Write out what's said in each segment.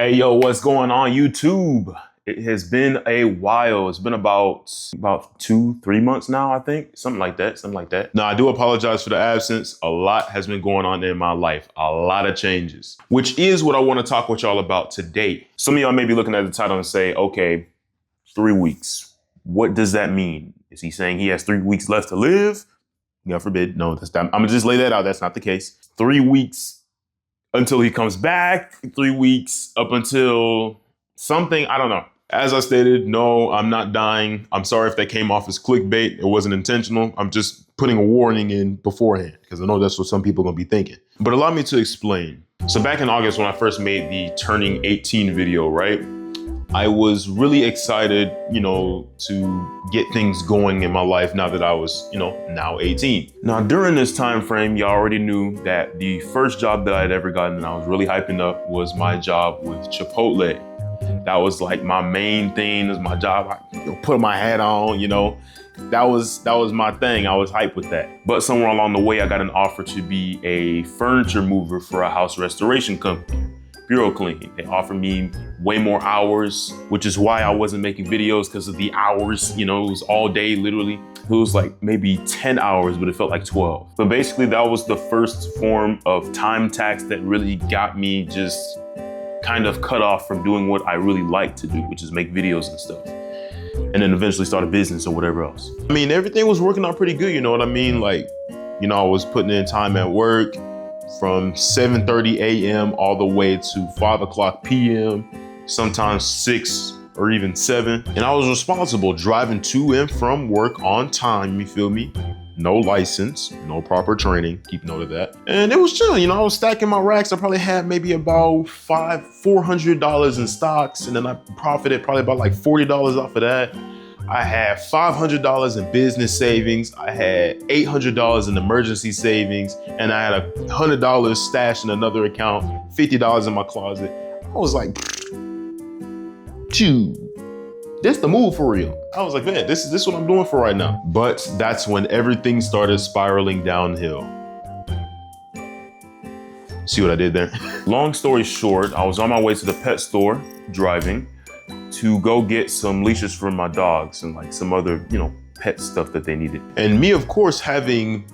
Hey, yo, what's going on YouTube? It has been a while. It's been about 2-3 months now, I think. Something like that. Now, I do apologize for the absence. A lot has been going on in my life. A lot of changes, which is what I want to talk with y'all about today. Some of y'all may be looking at the title and say, okay, 3 weeks. What does that mean? Is he saying he has 3 weeks left to live? God forbid. No, I'm gonna just lay that out. That's not the case. 3 weeks until he comes back, 3 weeks up until something, I don't know. As I stated, no, I'm not dying. I'm sorry if that came off as clickbait. It wasn't intentional. I'm just putting a warning in beforehand because I know that's what some people are gonna be thinking. But allow me to explain. So back in August when I first made the turning 18 video, right? I was really excited, to get things going in my life now that I was, now 18. Now, during this time frame, y'all already knew that the first job that I'd ever gotten and I was really hyping up was my job with Chipotle. That was like my main thing, was my job. I put my hat on, that was my thing. I was hyped with that. But somewhere along the way, I got an offer to be a furniture mover for a house restoration company. Bureau cleaning. They offered me way more hours, which is why I wasn't making videos because of the hours, it was all day, literally. It was like maybe 10 hours, but it felt like 12. But basically that was the first form of time tax that really got me just kind of cut off from doing what I really like to do, which is make videos and stuff. And then eventually start a business or whatever else. I mean, everything was working out pretty good, you know what I mean? Like, I was putting in time at work, from 7:30 a.m. all the way to 5 o'clock p.m., sometimes 6 or even 7. And I was responsible driving to and from work on time, you feel me? No license, no proper training, keep note of that. And it was chill, I was stacking my racks. I probably had maybe about $400 in stocks, and then I profited probably about like $40 off of that. I had $500 in business savings. I had $800 in emergency savings, and I had $100 stashed in another account, $50 in my closet. I was like, phew, this the move for real. I was like, man, this is what I'm doing for right now. But that's when everything started spiraling downhill. See what I did there? Long story short, I was on my way to the pet store driving to go get some leashes for my dogs and like some other, pet stuff that they needed. And me, of course, having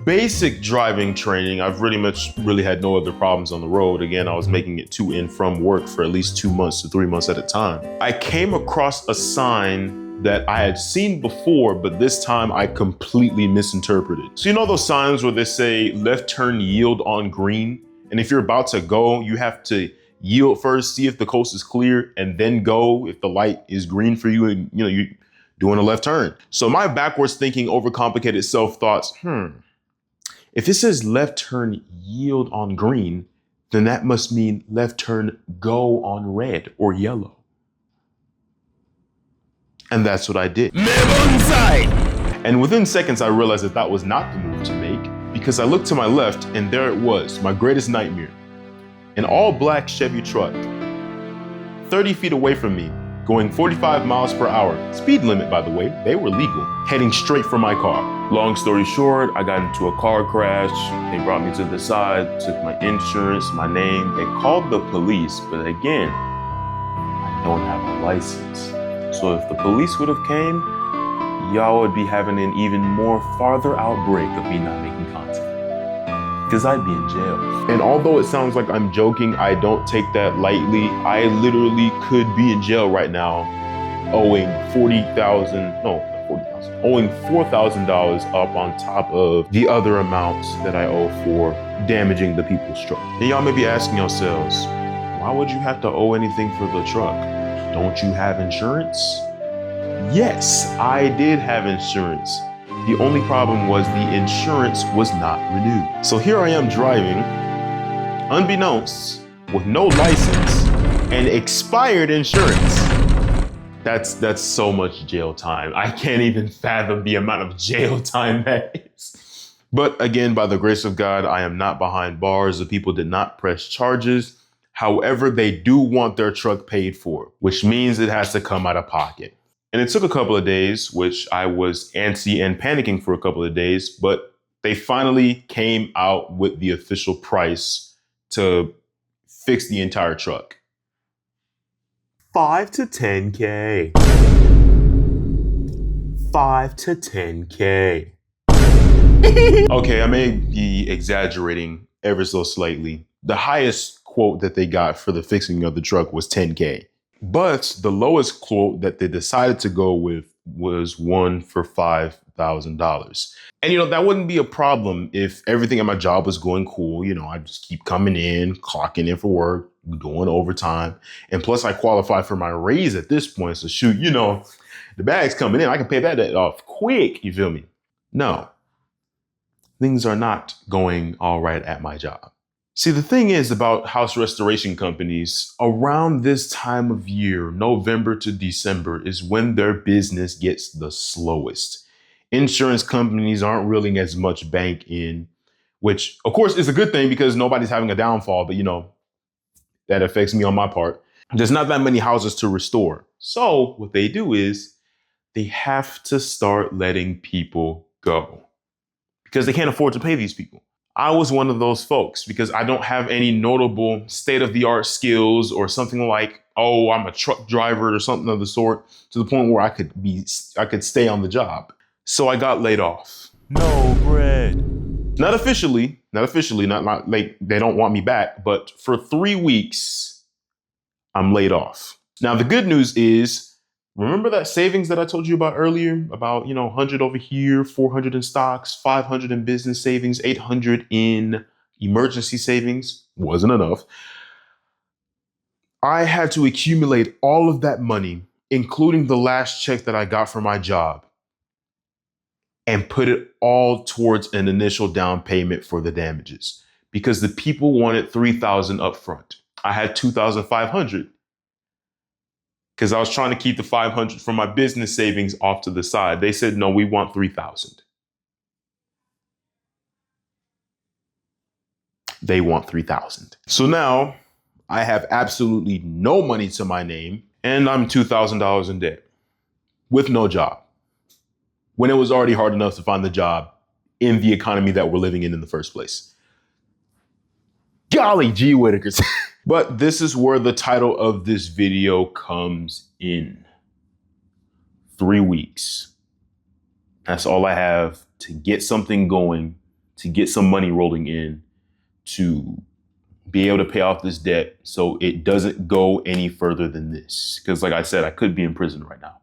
basic driving training, I've really had no other problems on the road. Again, I was making it to and from work for at least 2 months to 3 months at a time. I came across a sign that I had seen before, but this time I completely misinterpreted. So those signs where they say left turn yield on green? And if you're about to go, you have to yield first, see if the coast is clear, and then go if the light is green for you and you're doing a left turn. So my backwards thinking, overcomplicated self thoughts, if it says left turn yield on green, then that must mean left turn go on red or yellow. And that's what I did. And within seconds, I realized that was not the move to make, because I looked to my left and there it was, my greatest nightmare. An all-black Chevy truck, 30 feet away from me, going 45 miles per hour. Speed limit, by the way, they were legal, heading straight for my car. Long story short, I got into a car crash. They brought me to the side, took my insurance, my name. They called the police, but again, I don't have a license. So if the police would have came, y'all would be having an even more farther outbreak of me not making content. Because I'd be in jail. And although it sounds like I'm joking, I don't take that lightly. I literally could be in jail right now owing $4,000 up on top of the other amounts that I owe for damaging the people's truck. And y'all may be asking yourselves, why would you have to owe anything for the truck? Don't you have insurance? Yes, I did have insurance. The only problem was the insurance was not renewed. So here I am driving, unbeknownst, with no license and expired insurance. That's so much jail time. I can't even fathom the amount of jail time that is. But again, by the grace of God, I am not behind bars. The people did not press charges. However, they do want their truck paid for, which means it has to come out of pocket. And it took a couple of days, which I was antsy and panicking for a couple of days, but they finally came out with the official price to fix the entire truck. 5 to 10K. 5 to 10K. Okay, I may be exaggerating ever so slightly. The highest quote that they got for the fixing of the truck was 10K. But the lowest quote that they decided to go with was one for $5,000. And that wouldn't be a problem if everything at my job was going cool. I just keep coming in, clocking in for work, doing overtime. And plus I qualify for my raise at this point. So shoot, the bag's coming in. I can pay that debt off quick. You feel me? No, things are not going all right at my job. See, the thing is about house restoration companies, around this time of year, November to December, is when their business gets the slowest. Insurance companies aren't reeling as much bank in, which of course is a good thing because nobody's having a downfall, but that affects me on my part. There's not that many houses to restore. So what they do is they have to start letting people go because they can't afford to pay these people. I was one of those folks because I don't have any notable state-of-the-art skills or something like, oh, I'm a truck driver or something of the sort, to the point where I could stay on the job. So I got laid off. No bread. Not officially, not like they don't want me back, but for 3 weeks, I'm laid off. Now, the good news is, remember that savings that I told you about earlier? About, 100 over here, 400 in stocks, 500 in business savings, 800 in emergency savings. Wasn't enough. I had to accumulate all of that money, including the last check that I got from my job, and put it all towards an initial down payment for the damages because the people wanted $3,000 up front. I had $2,500. Because I was trying to keep the $500 from my business savings off to the side. They said, no, we want $3,000. They want $3,000. So now I have absolutely no money to my name and I'm $2,000 in debt with no job. When it was already hard enough to find the job in the economy that we're living in the first place. Golly gee Whittakers. But this is where the title of this video comes in. 3 weeks. That's all I have to get something going, to get some money rolling in, to be able to pay off this debt so it doesn't go any further than this. Because like I said, I could be in prison right now.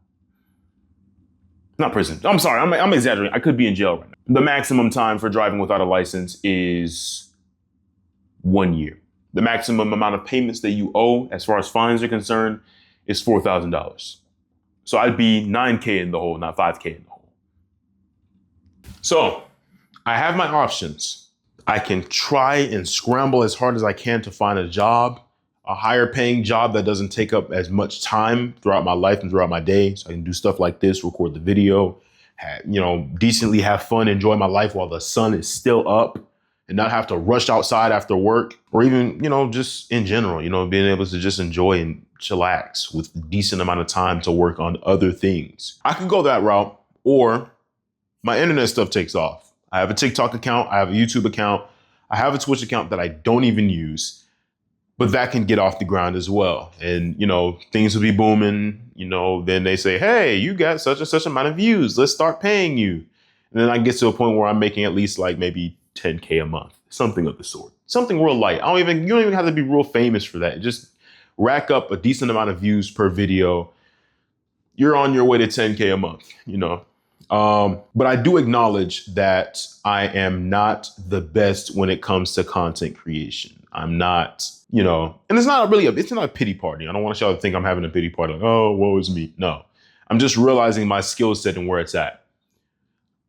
Not prison. I'm sorry, I'm exaggerating. I could be in jail right now. The maximum time for driving without a license is 1 year. The maximum amount of payments that you owe, as far as fines are concerned, is $4,000. So I'd be 9K in the hole, not 5K in the hole. So I have my options. I can try and scramble as hard as I can to find a job, a higher paying job that doesn't take up as much time throughout my life and throughout my day. So I can do stuff like this, record the video, decently have fun, enjoy my life while the sun is still up, and not have to rush outside after work, or even, just in general, being able to just enjoy and chillax with a decent amount of time to work on other things. I could go that route, or my internet stuff takes off. I have a TikTok account, I have a YouTube account, I have a Twitch account that I don't even use, but that can get off the ground as well. And, things will be booming, then they say, hey, you got such and such amount of views, let's start paying you. And then I get to a point where I'm making at least like maybe 10K a month, something of the sort, something real light. You don't even have to be real famous for that. Just rack up a decent amount of views per video. You're on your way to 10K a month, But I do acknowledge that I am not the best when it comes to content creation. I'm not, and it's not a pity party. I don't want y'all to think I'm having a pity party. Like, oh, woe is me. No, I'm just realizing my skill set and where it's at.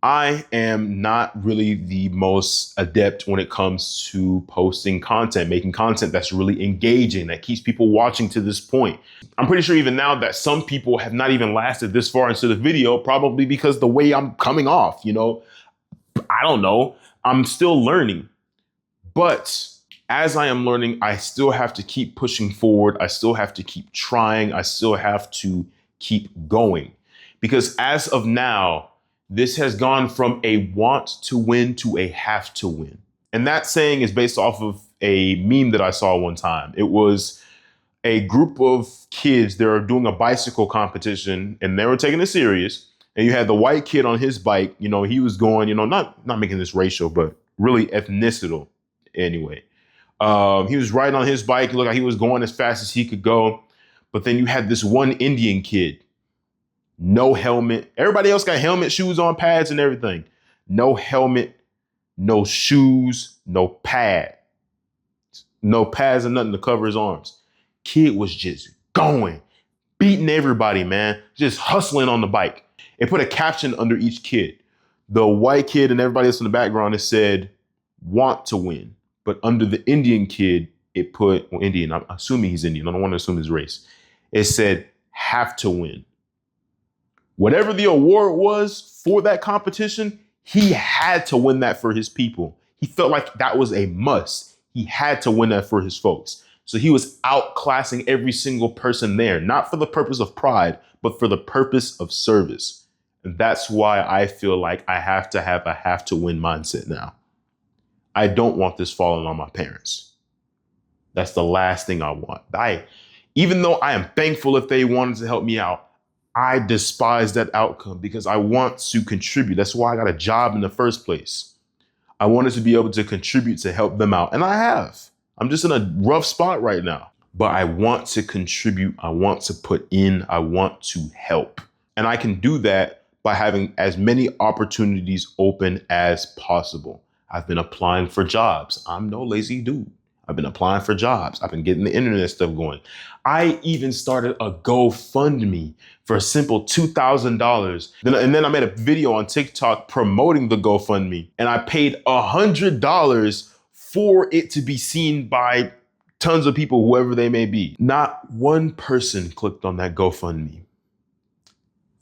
I am not really the most adept when it comes to posting content, making content that's really engaging, that keeps people watching to this point. I'm pretty sure even now that some people have not even lasted this far into the video, probably because the way I'm coming off, I don't know. I'm still learning. But as I am learning, I still have to keep pushing forward. I still have to keep trying. I still have to keep going. Because as of now, this has gone from a want to win to a have to win. And that saying is based off of a meme that I saw one time. It was a group of kids, they were doing a bicycle competition and they were taking it serious. And you had the white kid on his bike, he was going, not making this racial, but really ethnicital anyway. He was riding on his bike. It looked like he was going as fast as he could go. But then you had this one Indian kid, no helmet. Everybody else got helmet, shoes on, pads and everything. No helmet, no shoes, no pads and nothing to cover his arms. Kid was just going, beating everybody, man, just hustling on the bike. It put a caption under each kid. The white kid and everybody else in the background, it said, want to win. But under the Indian kid, it put, Indian, I'm assuming he's Indian. I don't want to assume his race. It said, have to win. Whatever the award was for that competition, he had to win that for his people. He felt like that was a must. He had to win that for his folks. So he was outclassing every single person there, not for the purpose of pride, but for the purpose of service. And that's why I feel like I have to win mindset now. I don't want this falling on my parents. That's the last thing I want. Even though I am thankful if they wanted to help me out, I despise that outcome because I want to contribute. That's why I got a job in the first place. I wanted to be able to contribute to help them out. And I have. I'm just in a rough spot right now. But I want to contribute. I want to put in. I want to help. And I can do that by having as many opportunities open as possible. I've been applying for jobs. I'm no lazy dude. I've been applying for jobs. I've been getting the internet stuff going. I even started a GoFundMe for a simple $2,000. And then I made a video on TikTok promoting the GoFundMe. And I paid $100 for it to be seen by tons of people, whoever they may be. Not one person clicked on that GoFundMe.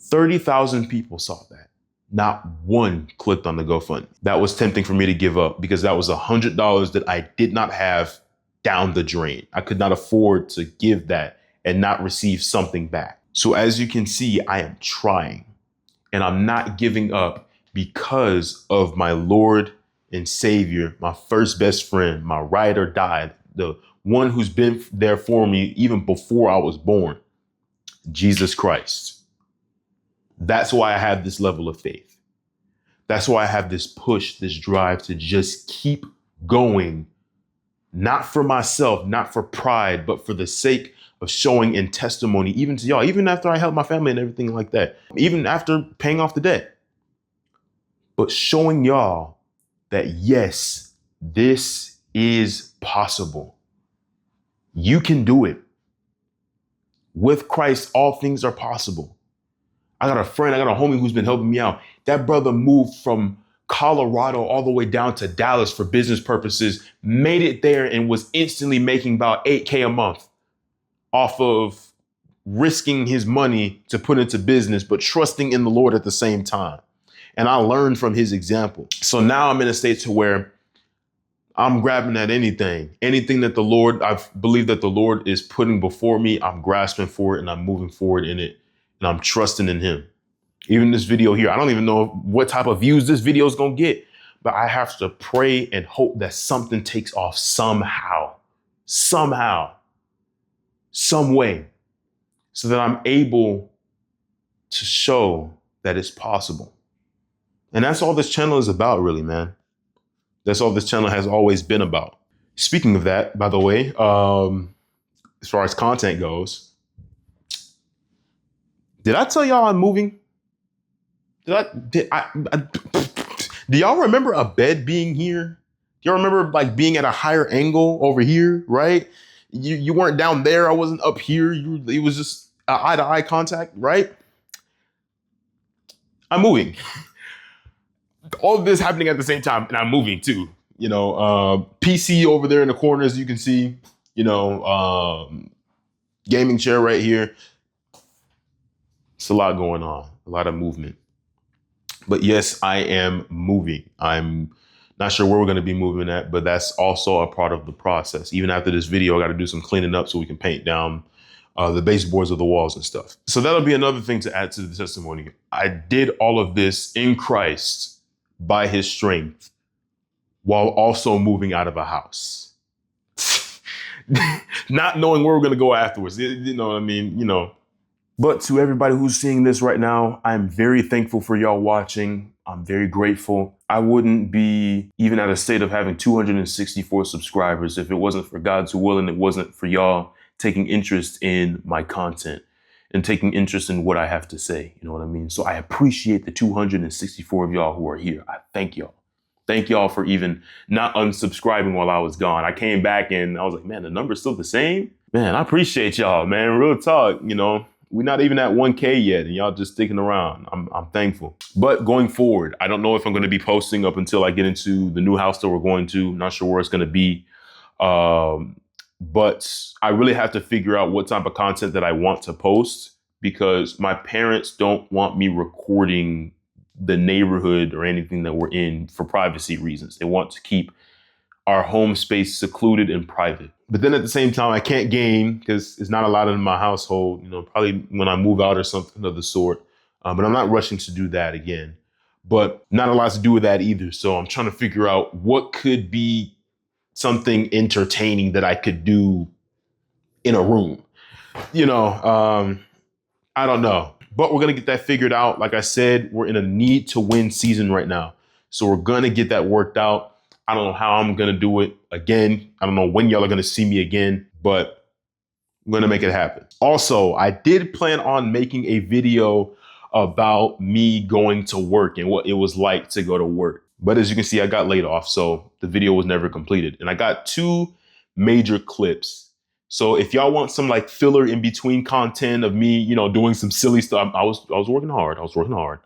30,000 people saw that. Not one clicked on the GoFundMe. That was tempting for me to give up because that was $100 that I did not have down the drain. I could not afford to give that and not receive something back. So as you can see, I am trying and I'm not giving up because of my Lord and Savior, my first best friend, my ride or die, the one who's been there for me even before I was born, Jesus Christ. That's why I have this level of faith. That's why I have this push, this drive to just keep going, not for myself, not for pride, but for the sake of showing in testimony, even to y'all, even after I helped my family and everything like that, even after paying off the debt, but showing y'all that, yes, this is possible. You can do it. With Christ, all things are possible. I got a homie who's been helping me out. That brother moved from Colorado all the way down to Dallas for business purposes, made it there and was instantly making about $8K a month off of risking his money to put into business, but trusting in the Lord at the same time. And I learned from his example. So now I'm in a state to where I'm grabbing at anything that I believe that the Lord is putting before me. I'm grasping for it and I'm moving forward in it. And I'm trusting in him. Even this video here, I don't even know what type of views this video is going to get, but I have to pray and hope that something takes off somehow, some way, so that I'm able to show that it's possible. And that's all this channel is about, really, man. That's all this channel has always been about. Speaking of that, by the way, as far as content goes, did I tell y'all I'm moving? Do y'all remember a bed being here? Do y'all remember like being at a higher angle over here, right? You weren't down there. I wasn't up here. It was just eye to eye contact, right? I'm moving. All of this happening at the same time, and I'm moving too. PC over there in the corner, as you can see. Gaming chair right here. It's a lot going on, a lot of movement. But yes, I am moving. I'm not sure where we're going to be moving at, but that's also a part of the process. Even after this video, I got to do some cleaning up so we can paint down the baseboards of the walls and stuff. So that'll be another thing to add to the testimony. I did all of this in Christ by his strength while also moving out of a house. not knowing where we're going to go afterwards. You know what I mean? You know. But to everybody who's seeing this right now, I'm very thankful for y'all watching. I'm very grateful. I wouldn't be even at a state of having 264 subscribers if it wasn't for God's will and it wasn't for y'all taking interest in my content and taking interest in what I have to say. You know what I mean? So I appreciate the 264 of y'all who are here. I thank y'all. Thank y'all for even not unsubscribing while I was gone. I came back and I was like, man, the number's still the same. Man, I appreciate y'all, man. Real talk, you know. We're not even at 1K yet, and y'all just sticking around. I'm thankful. But going forward, I don't know if I'm going to be posting up until I get into the new house that we're going to. Not sure where it's going to be. But I really have to figure out what type of content that I want to post, because my parents don't want me recording the neighborhood or anything that we're in for privacy reasons. They want to keep our home space secluded and private. But then at the same time, I can't game because it's not allowed in my household, you know, probably when I move out or something of the sort. But I'm not rushing to do that again. But not a lot to do with that either. So I'm trying to figure out what could be something entertaining that I could do in a room. You know, I don't know. But we're going to get that figured out. Like I said, we're in a need to win season right now. So we're going to get that worked out. I don't know how I'm going to do it again. I don't know when y'all are going to see me again, but I'm going to make it happen. Also, I did plan on making a video about me going to work and what it was like to go to work. But as you can see, I got laid off, so the video was never completed. And I got 2 major clips. So if y'all want some like filler in between content of me, you know, doing some silly stuff, I was working hard.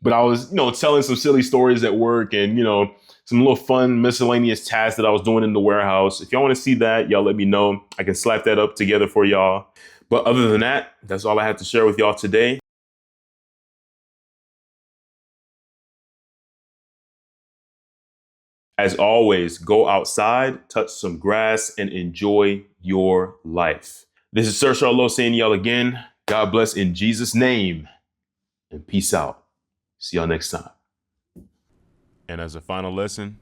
But I was, you know, telling some silly stories at work and, you know, some little fun miscellaneous tasks that I was doing in the warehouse. If y'all want to see that, y'all let me know. I can slap that up together for y'all. But other than that, that's all I have to share with y'all today. As always, go outside, touch some grass, and enjoy your life. This is Sir Charlo saying y'all again. God bless in Jesus' name, and peace out. See y'all next time. And as a final lesson,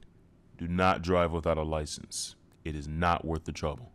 do not drive without a license. It is not worth the trouble.